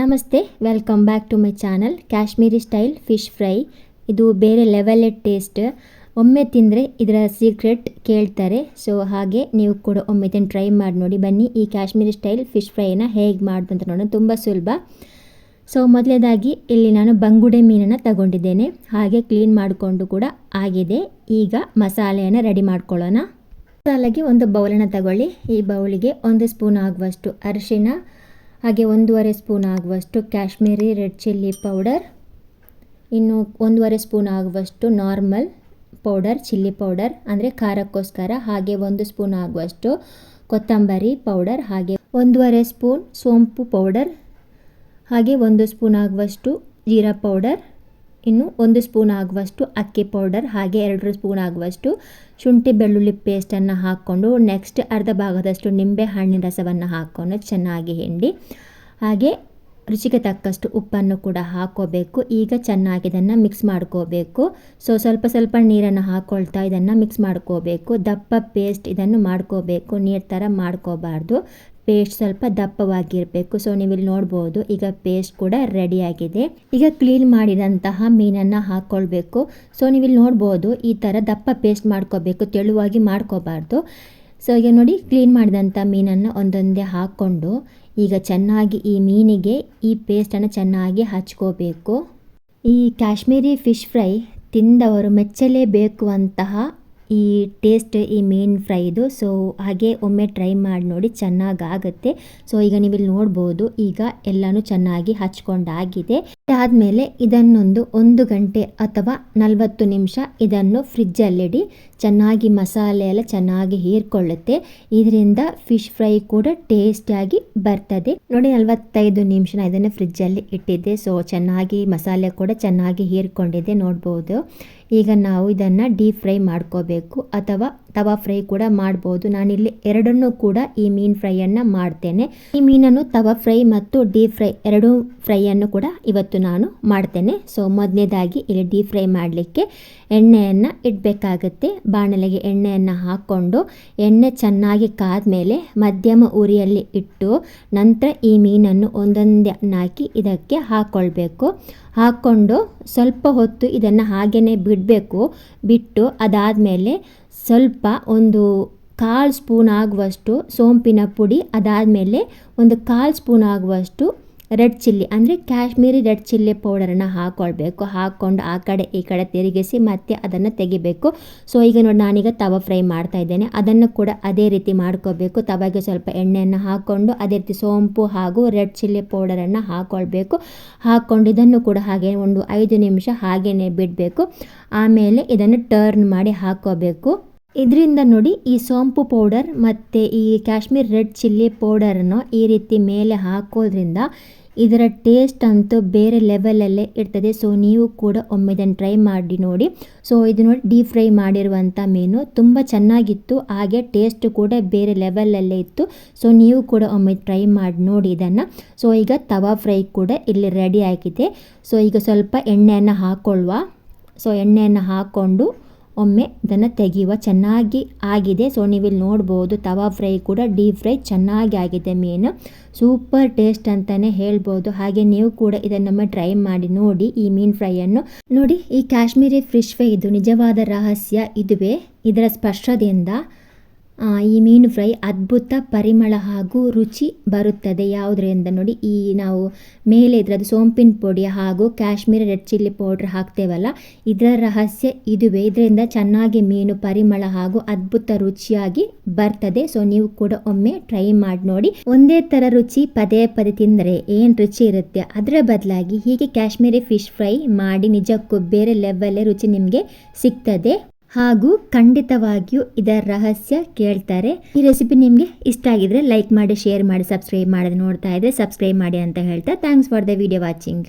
ನಮಸ್ತೆ, welcome back to my channel. Kashmiri style fish fry. ಇದು ಬೇರೆ ಲೆವೆಲ್ ಟೇಸ್ಟ್. ಒಮ್ಮೆ ತಿಂದರೆ ಇದರ ಸೀಕ್ರೆಟ್ ಕೇಳ್ತಾರೆ. ಸೊ ಹಾಗೆ ನೀವು ಕೂಡ ಒಮ್ಮೆ ಇದನ್ನು ಟ್ರೈ ಮಾಡಿ ನೋಡಿ. ಬನ್ನಿ ಈ ಕಾಶ್ಮೀರಿ ಸ್ಟೈಲ್ ಫಿಶ್ ಫ್ರೈನ ಹೇಗೆ ಮಾಡೋದು ಅಂತ ನೋಡೋಣ. ತುಂಬ ಸುಲಭ. ಸೊ ಮೊದಲನೇದಾಗಿ ಇಲ್ಲಿ ನಾನು ಬಂಗುಡೆ ಮೀನನ್ನು ತಗೊಂಡಿದ್ದೇನೆ. ಹಾಗೆ ಕ್ಲೀನ್ ಮಾಡಿಕೊಂಡು ಕೂಡ ಆಗಿದೆ. ಈಗ ಮಸಾಲೆಯನ್ನು ರೆಡಿ ಮಾಡ್ಕೊಳ್ಳೋಣ. ಮಸಾಲೆಗೆ ಒಂದು ಬೌಲನ್ನು ತಗೊಳ್ಳಿ. ಈ ಬೌಲಿಗೆ 1 ಸ್ಪೂನ್ ಆಗುವಷ್ಟು ಅರಿಶಿನ, ಹಾಗೆ 1.5 ಸ್ಪೂನ್ ಆಗುವಷ್ಟು ಕಾಶ್ಮೀರಿ ರೆಡ್ ಚಿಲ್ಲಿ ಪೌಡರ್, ಇನ್ನು 1.5 ಸ್ಪೂನ್ ಆಗುವಷ್ಟು ನಾರ್ಮಲ್ ಪೌಡರ್, ಚಿಲ್ಲಿ ಪೌಡರ್ ಅಂದರೆ ಖಾರಕ್ಕೋಸ್ಕರ, ಹಾಗೆ 1 ಸ್ಪೂನ್ ಆಗುವಷ್ಟು ಕೊತ್ತಂಬರಿ ಪೌಡರ್, ಹಾಗೆ 1.5 ಸ್ಪೂನ್ ಸೋಂಪು ಪೌಡರ್, ಹಾಗೆ 1 ಸ್ಪೂನ್ ಆಗುವಷ್ಟು ಜೀರಾ ಪೌಡರ್, ಇನ್ನು 1 ಸ್ಪೂನ್ ಆಗುವಷ್ಟು ಅಕ್ಕಿ ಪೌಡರ್, ಹಾಗೆ 2 ಸ್ಪೂನ್ ಆಗುವಷ್ಟು ಶುಂಠಿ ಬೆಳ್ಳುಳ್ಳಿ ಪೇಸ್ಟನ್ನು ಹಾಕ್ಕೊಂಡು ನೆಕ್ಸ್ಟ್ ಅರ್ಧ ಭಾಗದಷ್ಟು ನಿಂಬೆ ಹಣ್ಣಿನ ರಸವನ್ನು ಹಾಕ್ಕೊಂಡು ಚೆನ್ನಾಗಿ ಹಿಂಡಿ, ಹಾಗೆ ರುಚಿಗೆ ತಕ್ಕಷ್ಟು ಉಪ್ಪನ್ನು ಕೂಡ ಹಾಕ್ಕೋಬೇಕು. ಈಗ ಚೆನ್ನಾಗಿ ಇದನ್ನು ಮಿಕ್ಸ್ ಮಾಡ್ಕೋಬೇಕು. ಸೊ ಸ್ವಲ್ಪ ನೀರನ್ನು ಹಾಕ್ಕೊಳ್ತಾ ಇದನ್ನು ಮಿಕ್ಸ್ ಮಾಡ್ಕೋಬೇಕು. ದಪ್ಪ ಪೇಸ್ಟ್ ಇದನ್ನು ಮಾಡ್ಕೋಬೇಕು, ನೀರು ಥರ ಮಾಡ್ಕೋಬಾರ್ದು. ಪೇಸ್ಟ್ ಸ್ವಲ್ಪ ದಪ್ಪವಾಗಿರಬೇಕು. ಸೊ ನೀವಿಲ್ಲಿ ನೋಡ್ಬೋದು, ಈಗ ಪೇಸ್ಟ್ ಕೂಡ ರೆಡಿಯಾಗಿದೆ. ಈಗ ಕ್ಲೀನ್ ಮಾಡಿದಂತಹ ಮೀನನ್ನು ಹಾಕ್ಕೊಳ್ಬೇಕು. ಸೊ ನೀವಿಲ್ಲಿ ನೋಡ್ಬೋದು, ಈ ಥರ ದಪ್ಪ ಪೇಸ್ಟ್ ಮಾಡ್ಕೋಬೇಕು, ತೆಳುವಾಗಿ ಮಾಡ್ಕೋಬಾರ್ದು. ಸೊ ಈಗ ನೋಡಿ, ಕ್ಲೀನ್ ಮಾಡಿದಂಥ ಮೀನನ್ನು ಒಂದೊಂದೇ ಹಾಕ್ಕೊಂಡು ಈಗ ಚೆನ್ನಾಗಿ ಈ ಮೀನಿಗೆ ಈ ಪೇಸ್ಟನ್ನು ಚೆನ್ನಾಗಿ ಹಚ್ಕೋಬೇಕು. ಈ ಕಾಶ್ಮೀರಿ ಫಿಶ್ ಫ್ರೈ ತಿಂದವರು ಮೆಚ್ಚಲೇಬೇಕು ಅಂತಹ ಈ ಟೇಸ್ಟ್ ಈ ಮೀನ್ ಫ್ರೈದು. ಸೊ ಹಾಗೆ ಒಮ್ಮೆ ಟ್ರೈ ಮಾಡಿ ನೋಡಿ, ಚೆನ್ನಾಗಾಗುತ್ತೆ. ಸೊ ಈಗ ನೀವಿಲ್ಲಿ ನೋಡ್ಬೋದು, ಈಗ ಎಲ್ಲನೂ ಚೆನ್ನಾಗಿ ಹಚ್ಕೊಂಡಾಗಿದೆ. ಅದಾದಮೇಲೆ ಇದನ್ನೊಂದು 1 ಗಂಟೆ ಅಥವಾ 40 ನಿಮಿಷ ಇದನ್ನು ಫ್ರಿಜ್ಜಲ್ಲಿಡಿ. ಚೆನ್ನಾಗಿ ಮಸಾಲೆ ಎಲ್ಲ ಚೆನ್ನಾಗಿ ಹೀರ್ಕೊಳ್ಳುತ್ತೆ. ಇದರಿಂದ ಫಿಶ್ ಫ್ರೈ ಕೂಡ ಟೇಸ್ಟಿಯಾಗಿ ಬರ್ತದೆ. ನೋಡಿ, 45 ನಿಮಿಷ ಇದನ್ನು ಫ್ರಿಜ್ಜಲ್ಲಿ ಇಟ್ಟಿದ್ದೆ. ಸೊ ಚೆನ್ನಾಗಿ ಮಸಾಲೆ ಕೂಡ ಚೆನ್ನಾಗಿ ಹೀರ್ಕೊಂಡಿದೆ, ನೋಡ್ಬೋದು. ಈಗ ನಾವು ಇದನ್ನು ಡೀಪ್ ಫ್ರೈ ಮಾಡ್ಕೋಬೇಕು ಅಥವಾ ತವಾ ಫ್ರೈ ಕೂಡ ಮಾಡ್ಬೋದು. ನಾನಿಲ್ಲಿ ಎರಡನ್ನೂ ಕೂಡ ಈ ಮೀನ್ ಫ್ರೈಯನ್ನು ಮಾಡ್ತೇನೆ. ಈ ಮೀನನ್ನು ತವಾ ಫ್ರೈ ಮತ್ತು ಡೀಪ್ ಫ್ರೈ ಎರಡೂ ಫ್ರೈಯನ್ನು ಕೂಡ ಇವತ್ತು ನಾನು ಮಾಡ್ತೇನೆ. ಸೊ ಮೊದಲನೇದಾಗಿ ಇಲ್ಲಿ ಡೀಪ್ ಫ್ರೈ ಮಾಡಲಿಕ್ಕೆ ಎಣ್ಣೆಯನ್ನು ಇಡಬೇಕಾಗುತ್ತೆ. ಬಾಣಲೆಗೆ ಎಣ್ಣೆಯನ್ನು ಹಾಕ್ಕೊಂಡು ಎಣ್ಣೆ ಚೆನ್ನಾಗಿ ಕಾದ್ಮೇಲೆ ಮಧ್ಯಮ ಉರಿಯಲ್ಲಿ ಇಟ್ಟು ನಂತರ ಈ ಮೀನನ್ನು ಒಂದೊಂದೇ ಹಾಕಿ ಇದಕ್ಕೆ ಹಾಕ್ಕೊಳ್ಬೇಕು. ಹಾಕ್ಕೊಂಡು ಸ್ವಲ್ಪ ಹೊತ್ತು ಇದನ್ನು ಹಾಗೇ ಬಿಡಬೇಕು. ಬಿಟ್ಟು ಅದಾದಮೇಲೆ ಸ್ವಲ್ಪ ಒಂದು 1/4 ಸ್ಪೂನ್ ಆಗುವಷ್ಟು ಸೋಂಪಿನ ಪುಡಿ, ಅದಾದಮೇಲೆ ಒಂದು 1/4 ಸ್ಪೂನ್ ಆಗುವಷ್ಟು ರೆಡ್ ಚಿಲ್ಲಿ ಅಂದರೆ ಕಾಶ್ಮೀರಿ ರೆಡ್ ಚಿಲ್ಲಿ ಪೌಡರನ್ನು ಹಾಕ್ಕೊಳ್ಬೇಕು. ಹಾಕ್ಕೊಂಡು ಆ ಕಡೆ ಈ ಕಡೆ ತಿರುಗಿಸಿ ಮತ್ತೆ ಅದನ್ನು ತೆಗಿಬೇಕು. ಸೊ ಈಗ ನೋಡಿ, ನಾನೀಗ ತವಾ ಫ್ರೈ ಮಾಡ್ತಾ ಇದ್ದೇನೆ. ಅದನ್ನು ಕೂಡ ಅದೇ ರೀತಿ ಮಾಡ್ಕೋಬೇಕು. ತವಾಗೆ ಸ್ವಲ್ಪ ಎಣ್ಣೆಯನ್ನು ಹಾಕ್ಕೊಂಡು ಅದೇ ರೀತಿ ಸೋಂಪು ಹಾಗೂ ರೆಡ್ ಚಿಲ್ಲಿ ಪೌಡರನ್ನು ಹಾಕ್ಕೊಳ್ಬೇಕು. ಹಾಕ್ಕೊಂಡು ಇದನ್ನು ಕೂಡ ಹಾಗೆ ಒಂದು 5 ನಿಮಿಷ ಹಾಗೇ ಬಿಡಬೇಕು. ಆಮೇಲೆ ಇದನ್ನು ಟರ್ನ್ ಮಾಡಿ ಹಾಕ್ಕೋಬೇಕು. ಇದರಿಂದ ನೋಡಿ, ಈ ಸೋಂಪು ಪೌಡರ್ ಮತ್ತು ಈ ಕಾಶ್ಮೀರ್ ರೆಡ್ ಚಿಲ್ಲಿ ಪೌಡರನ್ನು ಈ ರೀತಿ ಮೇಲೆ ಹಾಕೋದ್ರಿಂದ ಇದರ ಟೇಸ್ಟ್ ಅಂತೂ ಬೇರೆ ಲೆವೆಲಲ್ಲೇ ಇರ್ತದೆ. ಸೊ ನೀವು ಕೂಡ ಒಮ್ಮೆ ಇದನ್ನು ಟ್ರೈ ಮಾಡಿ ನೋಡಿ. ಸೊ ಇದು ನೋಡಿ, ಡೀಪ್ ಫ್ರೈ ಮಾಡಿರುವಂಥ ಮೀನು ತುಂಬ ಚೆನ್ನಾಗಿತ್ತು, ಹಾಗೆ ಟೇಸ್ಟ್ ಕೂಡ ಬೇರೆ ಲೆವೆಲಲ್ಲೇ ಇತ್ತು. ಸೊ ನೀವು ಕೂಡ ಒಮ್ಮೆ ಟ್ರೈ ಮಾಡಿ ನೋಡಿ ಇದನ್ನು. ಸೊ ಈಗ ತವಾ ಫ್ರೈ ಕೂಡ ಇಲ್ಲಿ ರೆಡಿ ಆಗಿದೆ. ಸೊ ಈಗ ಸ್ವಲ್ಪ ಎಣ್ಣೆಯನ್ನು ಹಾಕ್ಕೊಳ್ಳುವ. ಸೊ ಎಣ್ಣೆಯನ್ನು ಹಾಕ್ಕೊಂಡು ಒಮ್ಮೆ ಇದನ್ನು ತೆಗೆಯುವ. ಚೆನ್ನಾಗಿ ಆಗಿದೆ. ಸೊ ನೀವಿಲ್ಲಿ ನೋಡ್ಬೋದು, ತವಾ ಫ್ರೈ ಕೂಡ ಡೀಪ್ ಫ್ರೈ ಚೆನ್ನಾಗಿ ಆಗಿದೆ. ಮೀನು ಸೂಪರ್ ಟೇಸ್ಟ್ ಅಂತಲೇ ಹೇಳ್ಬೋದು. ಹಾಗೆ ನೀವು ಕೂಡ ಇದನ್ನೊಮ್ಮೆ ಟ್ರೈ ಮಾಡಿ ನೋಡಿ ಈ ಮೀನ್ ಫ್ರೈಯನ್ನು. ನೋಡಿ, ಈ ಕಾಶ್ಮೀರಿ ಫಿಶ್ ಫ್ರೈ ಇದು ನಿಜವಾದ ರಹಸ್ಯ ಇದುವೇ. ಇದರ ಸ್ಪರ್ಶದಿಂದ ಈ ಮೀನು ಫ್ರೈ ಅದ್ಭುತ ಪರಿಮಳ ಹಾಗೂ ರುಚಿ ಬರುತ್ತದೆ. ಯಾವುದರಿಂದ ನೋಡಿ, ಈ ನಾವು ಮೇಲೆ ಇದರದ್ದು ಸೋಂಪಿನ ಪುಡಿ ಹಾಗೂ ಕಾಶ್ಮೀರಿ ರೆಡ್ ಚಿಲ್ಲಿ ಪೌಡ್ರ್ ಹಾಕ್ತೇವಲ್ಲ, ಇದರ ರಹಸ್ಯ ಇದುವೇ. ಇದರಿಂದ ಚೆನ್ನಾಗಿ ಮೀನು ಪರಿಮಳ ಹಾಗೂ ಅದ್ಭುತ ರುಚಿಯಾಗಿ ಬರ್ತದೆ. ಸೊ ನೀವು ಕೂಡ ಒಮ್ಮೆ ಟ್ರೈ ಮಾಡಿ ನೋಡಿ. ಒಂದೇ ಥರ ರುಚಿ ಪದೇ ಪದೇ ತಿಂದರೆ ಏನು ರುಚಿ ಇರುತ್ತೆ, ಅದರ ಬದಲಾಗಿ ಹೀಗೆ ಕಾಶ್ಮೀರಿ ಫಿಶ್ ಫ್ರೈ ಮಾಡಿ, ನಿಜಕ್ಕೂ ಬೇರೆ ಲೆವೆಲ್ ರುಚಿ ನಿಮಗೆ ಸಿಗ್ತದೆ. ಹಾಗೂ ಖಂಡಿತವಾಗಿಯೂ ಇದರ ರಹಸ್ಯ ಕೇಳ್ತಾರೆ. ಈ ರೆಸಿಪಿ ನಿಮಗೆ ಇಷ್ಟ ಆಗಿದ್ರೆ ಲೈಕ್ ಮಾಡಿ, ಶೇರ್ ಮಾಡಿ, ಸಬ್ಸ್ಕ್ರೈಬ್ ಮಾಡೋದು ನೋಡ್ತಾ ಇದ್ರೆ ಸಬ್ಸ್ಕ್ರೈಬ್ ಮಾಡಿ ಅಂತ ಹೇಳ್ತಾ thanks for the video watching.